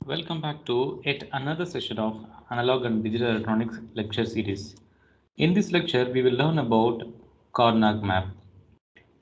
Welcome back to yet another session of Analog and Digital Electronics lecture series. In this lecture, we will learn about Karnaugh map.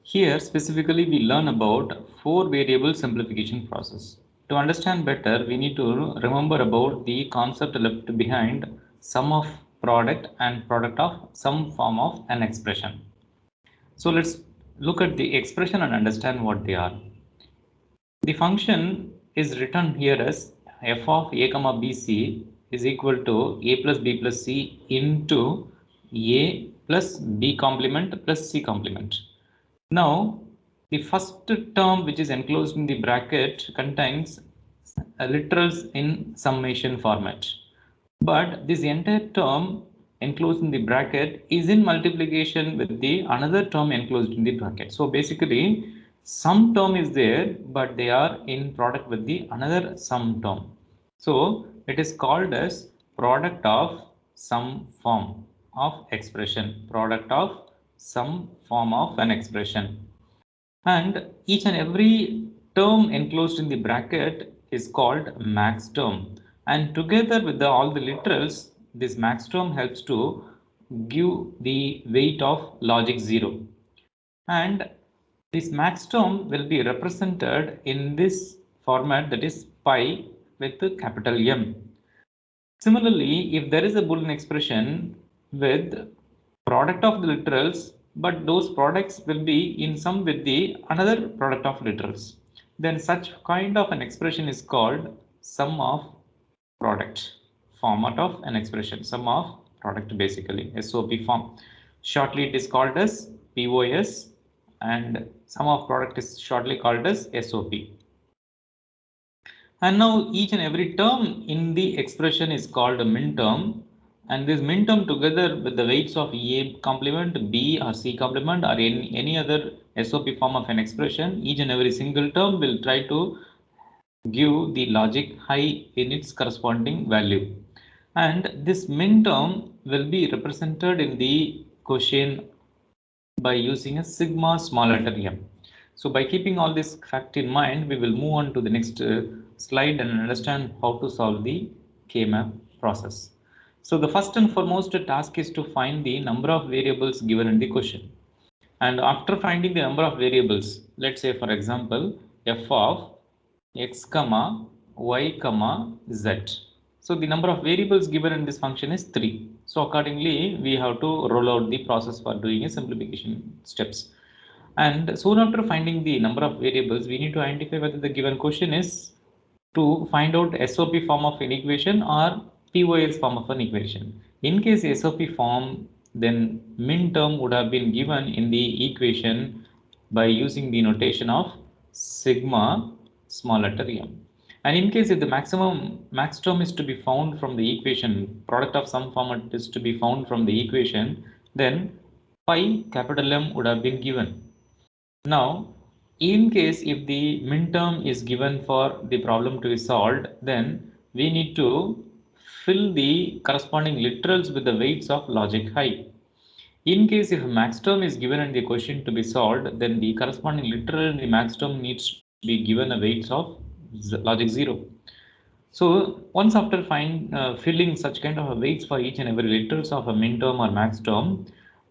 Here, specifically, we learn about four variable simplification process. To understand better, we need to remember about the concept left behind sum of product and product of some form of an expression. So let's look at the expression and understand what they are. The function is written here as f of a comma bc is equal to a plus b plus c into a plus b complement plus c complement. Now, the first term which is enclosed in the bracket contains literals in summation format. But this entire term enclosed in the bracket is in multiplication with the another term enclosed in the bracket. So basically, some term is there, but they are in product with the another some term. So it is called as product of some form of expression, product of some form of an expression. And each and every term enclosed in the bracket is called max term. And together with all the literals, this max term helps to give the weight of logic 0. And this max term will be represented in this format, that is pi with capital M. Similarly, if there is a Boolean expression with product of the literals, but those products will be in sum with the another product of literals, then such kind of an expression is called sum of product, format of an expression, sum of product, basically SOP form. Shortly it is called as POS, and sum of product is shortly called as SOP. And now each and every term in the expression is called a min term, and this min term together with the weights of A complement, B or C complement or any other SOP form of an expression, each and every single term will try to give the logic high in its corresponding value. And this min term will be represented in the quotient by using a sigma small letter m. So by keeping all this fact in mind, we will move on to the next slide and understand how to solve the K-map process. So the first and foremost task is to find the number of variables given in the question. And after finding the number of variables, let's say for example, f of x comma y comma z. So the number of variables given in this function is 3. So accordingly, we have to roll out the process for doing a simplification steps. And soon after finding the number of variables, we need to identify whether the given question is to find out SOP form of an equation or POS form of an equation. In case SOP form, then min term would have been given in the equation by using the notation of sigma small letter m. And in case if the max term is to be found from the equation, product of some format is to be found from the equation, then pi capital M would have been given. Now, in case if the min term is given for the problem to be solved, then we need to fill the corresponding literals with the weights of logic high. In case if max term is given and the question to be solved, then the corresponding literal in the max term needs to be given a weights of logic 0. So once after filling such kind of a weights for each and every literals of a min term or max term,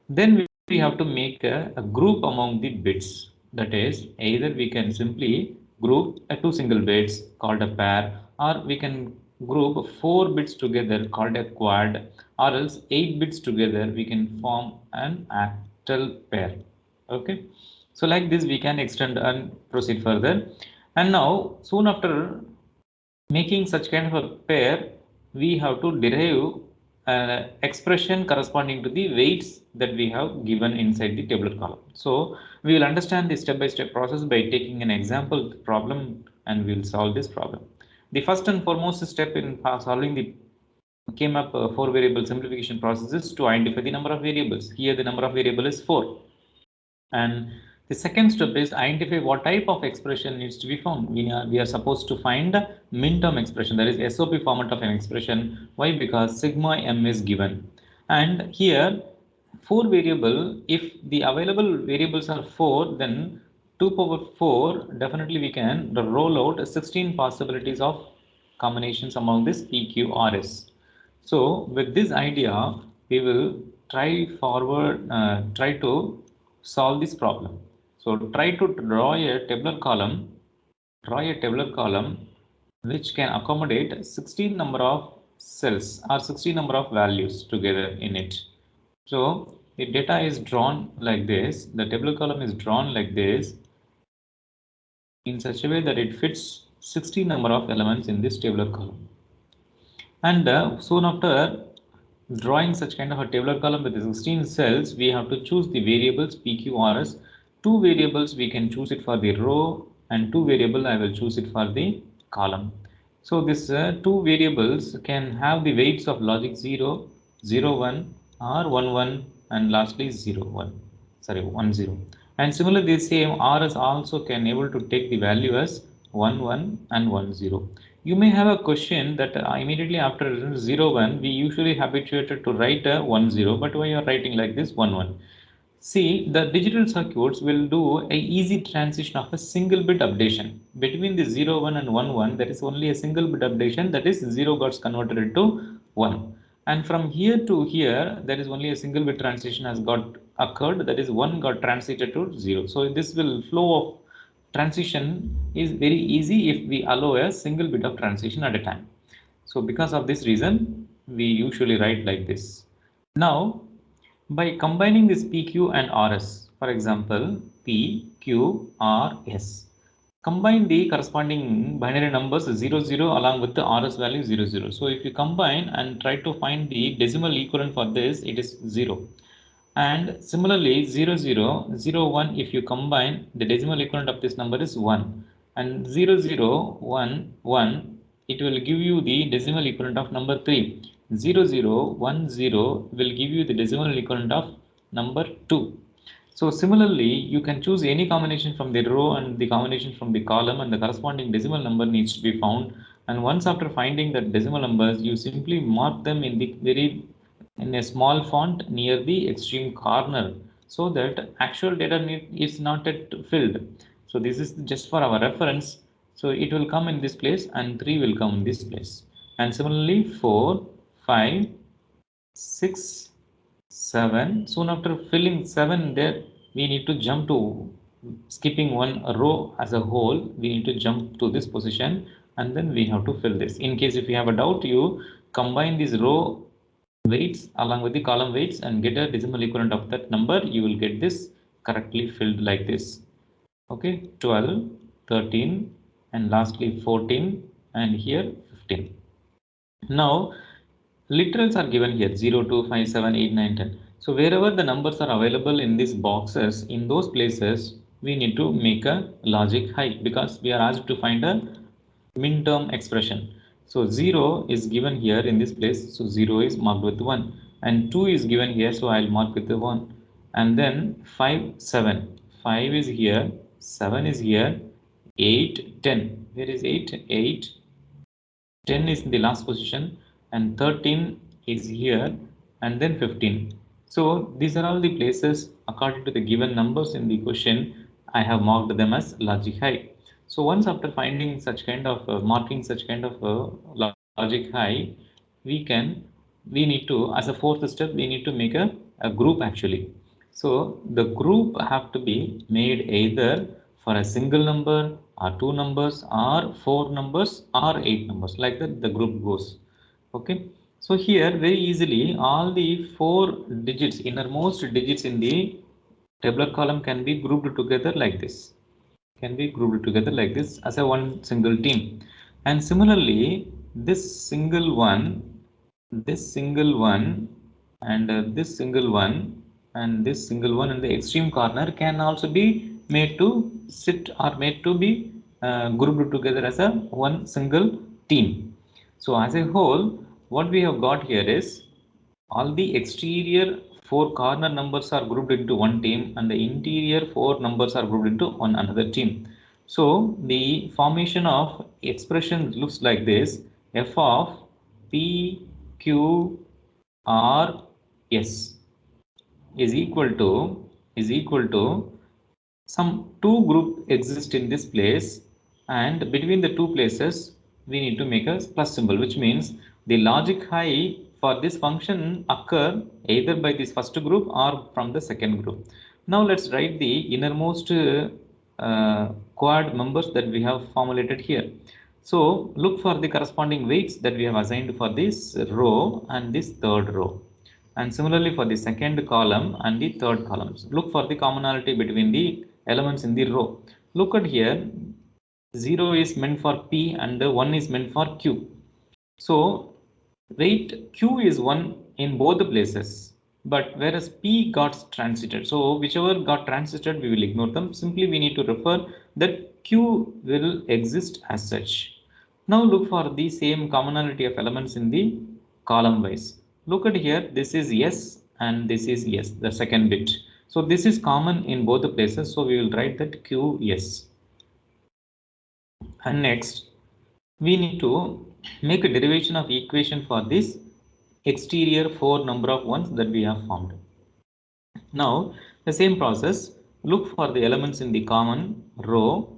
then we have to make a group among the bits. That is, either we can simply group two single bits called a pair, or we can group 4 bits together called a quad, or else 8 bits together we can form an octal pair. Okay, so like this we can extend and proceed further. And now soon after making such kind of a pair, we have to derive an expression corresponding to the weights that we have given inside the tabular column. So we will understand the step-by-step process by taking an example problem, and we will solve this problem. The first and foremost step in solving the K-map 4 variable simplification process is to identify the number of variables. Here the number of variable is 4. And the second step is identify what type of expression needs to be found. We are supposed to find the min term expression, that is SOP format of an expression. Why? Because sigma m is given. And here 4 variable, if the available variables are 4, then 2 power 4, definitely we can roll out 16 possibilities of combinations among this P, Q, R, S. So with this idea, we will try to solve this problem. So try to draw a tabular column which can accommodate 16 number of cells or 16 number of values together in it. So the data is drawn like this, the tabular column is drawn like this in such a way that it fits 16 number of elements in this tabular column. And soon after drawing such kind of a tabular column with 16 cells, we have to choose the variables PQRS. Two variables we can choose it for the row, and two variable I will choose it for the column. So this two variables can have the weights of logic 0, 0, 1 or 1, 1 and lastly 0, 1. Sorry, 1, 0. And similarly, the same RS also can able to take the value as 1, 1 and 1, 0. You may have a question that immediately after 0, 1, we usually habituated to write a 1, 0, but why you are writing like this 1, 1? See, the digital circuits will do a easy transition of a single bit updation. Between the 0, 1 and 1, 1, there is only a single bit updation, that is 0 got converted into 1. And from here to here, there is only a single bit transition has got occurred, that is 1 got transited to 0. So this will flow of transition is very easy if we allow a single bit of transition at a time. So because of this reason, we usually write like this. Now, by combining this PQ and RS, for example, P, Q, R, S, combine the corresponding binary numbers 0, 0 along with the RS value 0, 0. So if you combine and try to find the decimal equivalent for this, it is 0. And similarly 0, 0, 0, 1, if you combine, the decimal equivalent of this number is 1. And 0, 0, 1, 1, it will give you the decimal equivalent of number 3. 0, 0, 1, 0 will give you the decimal equivalent of number 2. So similarly, you can choose any combination from the row and the combination from the column, and the corresponding decimal number needs to be found. And once after finding the decimal numbers, you simply mark them in a small font near the extreme corner, so that actual data is not yet filled. So this is just for our reference. So it will come in this place and 3 will come in this place. And similarly 4, 5, 6, 7. Soon after filling 7 there, we need to jump to skipping one row as a whole. We need to jump to this position and then we have to fill this. In case if you have a doubt, you combine these row weights along with the column weights and get a decimal equivalent of that number. You will get this correctly filled like this. Okay, 12, 13 and lastly 14 and here 15. Now literals are given here 0, 2, 5, 7, 8, 9, 10. So wherever the numbers are available in these boxes, in those places we need to make a logic high, because we are asked to find a min term expression. So 0 is given here in this place, so 0 is marked with 1, and 2 is given here, so I'll mark with the 1. And then 5, 7, 5 is here, 7 is here, 8, 10. Where is 8? 8, 10 is in the last position, and 13 is here, and then 15. So these are all the places according to the given numbers in the question. I have marked them as logic high. So once after finding such kind of marking such kind of logic high, we need to, as a fourth step, we need to make a group actually. So the group have to be made either for a single number or two numbers or four numbers or eight numbers, like that the group goes. Okay, so here very easily all the four digits, innermost digits in the tabular column can be grouped together like this, as a one single team. And similarly this single one, and this single one, and this single one in the extreme corner can also be made to sit or made to be grouped together as a one single team. So as a whole, what we have got here is all the exterior four corner numbers are grouped into one team, and the interior four numbers are grouped into one another team. So the formation of expression looks like this: f of p, q, r, s is equal to some two group exist in this place, and between the two places we need to make a plus symbol, which means the logic high for this function occur either by this first group or from the second group. Now let's write the innermost quad members that we have formulated here. So look for the corresponding weights that we have assigned for this row and this third row. And similarly for the second column and the third columns. Look for the commonality between the elements in the row. Look at here, 0 is meant for P and 1 is meant for Q. So weight Q is 1 in both the places, but whereas P got transited. So whichever got transited, we will ignore them. Simply we need to refer that Q will exist as such. Now look for the same commonality of elements in the column wise. Look at here, this is S and this is S, the second bit. So this is common in both the places. So we will write that QS. And next, we need to make a derivation of equation for this exterior 4 number of ones that we have formed. Now, the same process, look for the elements in the common row.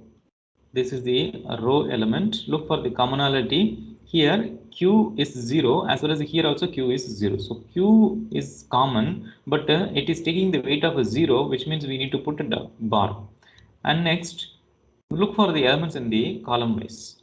This is the row element. Look for the commonality. Here Q is 0, as well as here also Q is 0. So Q is common, but it is taking the weight of a 0, which means we need to put a bar. And next, look for the elements in the column wise.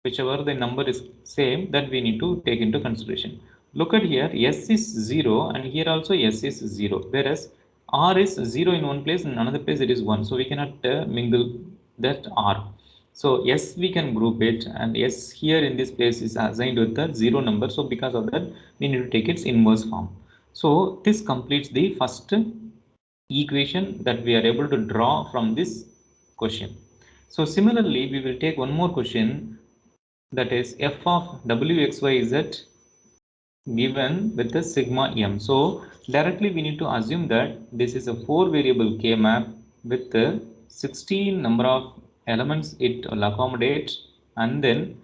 Whichever the number is same, that we need to take into consideration. Look at here, S is 0 and here also S is 0, whereas R is 0 in one place and another place it is 1. So we cannot mingle that R. So S we can group it, and S here in this place is assigned with the 0 number. So because of that, we need to take its inverse form. So this completes the first equation that we are able to draw from this question. So similarly, we will take one more question, that is f of wxyz given with the sigma m. So directly we need to assume that this is a 4 variable K map with the 16 number of elements it will accommodate, and then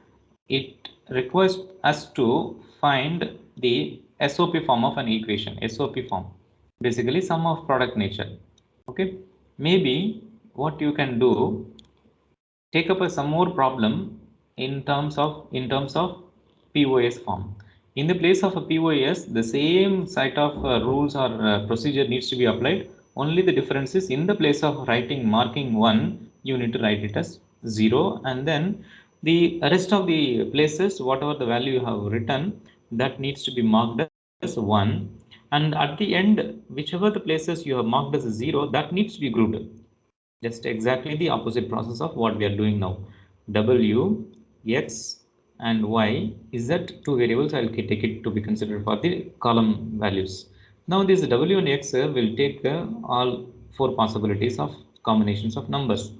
it requires us to find the SOP form of an equation. SOP form, basically sum of product nature. Okay, maybe what you can do, take up some more problem in terms of POS form. In the place of a POS, the same set of rules or procedure needs to be applied. Only the difference is, in the place of writing marking 1, you need to write it as 0, and then the rest of the places, whatever the value you have written, that needs to be marked as 1, and at the end, whichever the places you have marked as 0, that needs to be grouped. Just exactly the opposite process of what we are doing now. W, X and Y is that two variables. I'll take it to be considered for the column values. Now this W and X will take all 4 possibilities of combinations of numbers,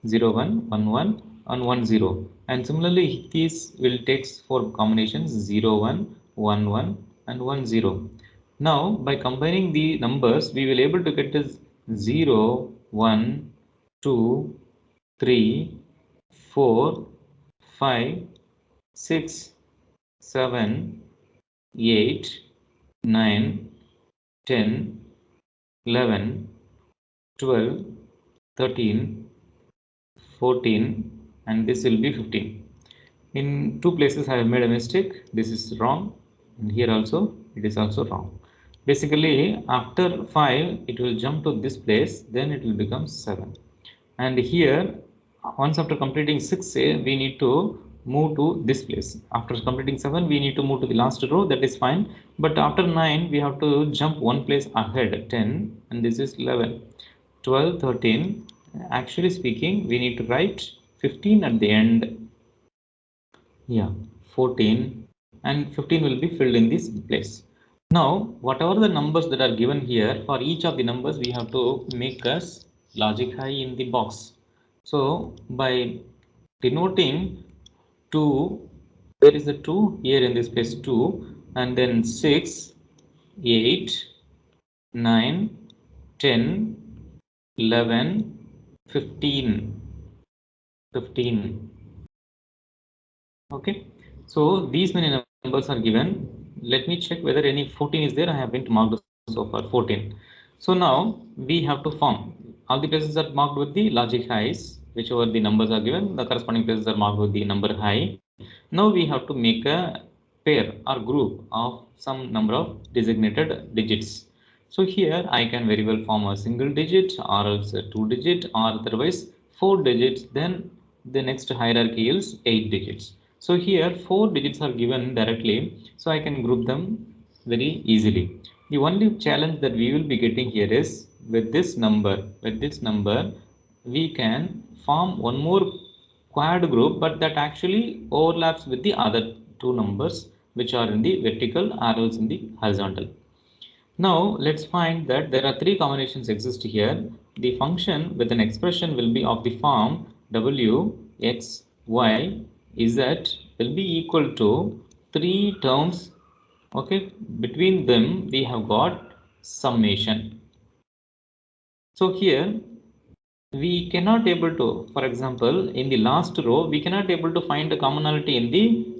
0, 1, 1, 1 and 1, 0. And similarly, these will take 4 combinations, 0, 1, 1, 1 and 1, 0. Now by combining the numbers, we will able to get this 0, 1, 2, 3, 4, 5, 6, 7, 8, 9, 10, 11, 12, 13, 14, and this will be 15. In 2 places I have made a mistake. This is wrong, and here also it is also wrong. Basically, after 5, it will jump to this place, then it will become 7. And here, once after completing 6, we need to move to this place. After completing 7, we need to move to the last row. That is fine. But after 9, we have to jump 1 place ahead, 10, and this is 11, 12, 13. Actually speaking, we need to write 15 at the end. Yeah, 14, and 15 will be filled in this place. Now, whatever the numbers that are given here, for each of the numbers, we have to make us logic high in the box. So by denoting 2, there is a 2 here in this place, 2, and then 6, 8, 9, 10, 11, 15. Okay, so these many numbers are given. Let me check whether any 14 is there. I haven't marked so far 14. So now we have to form. All the places are marked with the logic highs. whichever the numbers are given, the corresponding places are marked with the number high. Now we have to make a pair or group of some number of designated digits. So here I can very well form a single digit or else a 2-digit or otherwise 4 digits. Then the next hierarchy is 8 digits. So here 4 digits are given directly, so I can group them very easily. The only challenge that we will be getting here is with this number, we can form one more quad group, but that actually overlaps with the other two numbers which are in the vertical arrows in the horizontal. Now let's find that there are three combinations exist here. The function with an expression will be of the form w, x, y, z will be equal to three terms. Okay, between them we have got summation. So here we cannot able to, for example, in the last row, we cannot able to find the commonality in the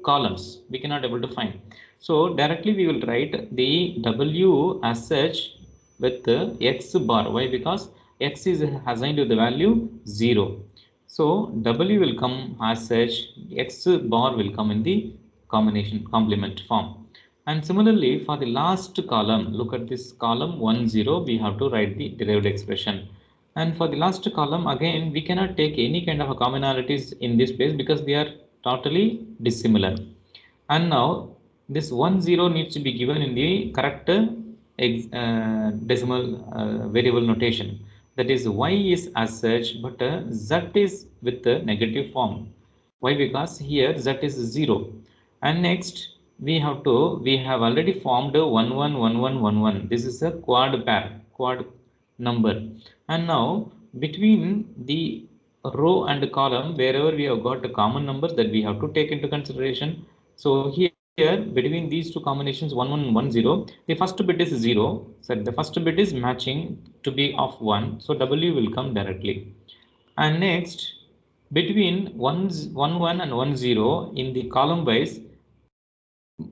columns. We cannot able to find. So directly we will write the W as such with the X bar. Why? Because X is assigned to the value 0. So W will come as such, X bar will come in the combination complement form. And similarly for the last column, look at this column 1 0, we have to write the derived expression. And for the last column, again, we cannot take any kind of a commonalities in this place because they are totally dissimilar. And now this 1 0 needs to be given in the correct decimal variable notation. That is, y is as such, but z is with the negative form. Why? Because here z is 0. And next we have already formed a 1 1 1 1 1 1. This is a quad pair, quad number. And now between the row and column, wherever we have got a common number, that we have to take into consideration. So here between these two combinations 1 1 1 0, the first bit is 0, so the first bit is matching to be of 1, so w will come directly. And next between 1 1 and 1 0 in the column wise,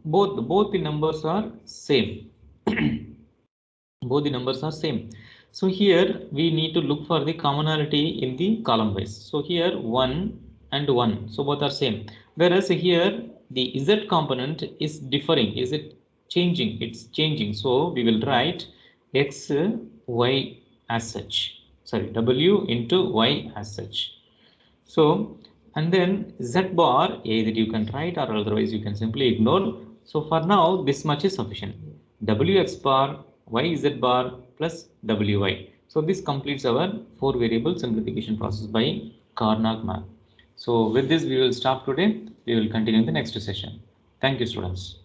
both the numbers are same. Both the numbers are same. So here we need to look for the commonality in the column wise. So here 1 and 1, so both are same. Whereas here the z component is differing. Is it changing? It's changing. So we will write x y as such. Sorry, w into y as such. So, and then z bar, either you can write or otherwise you can simply ignore. So for now, this much is sufficient. Wx bar, yz bar plus wy. So this completes our 4 variable simplification process by Karnaugh map. So with this, we will stop today. We will continue in the next session. Thank you, students.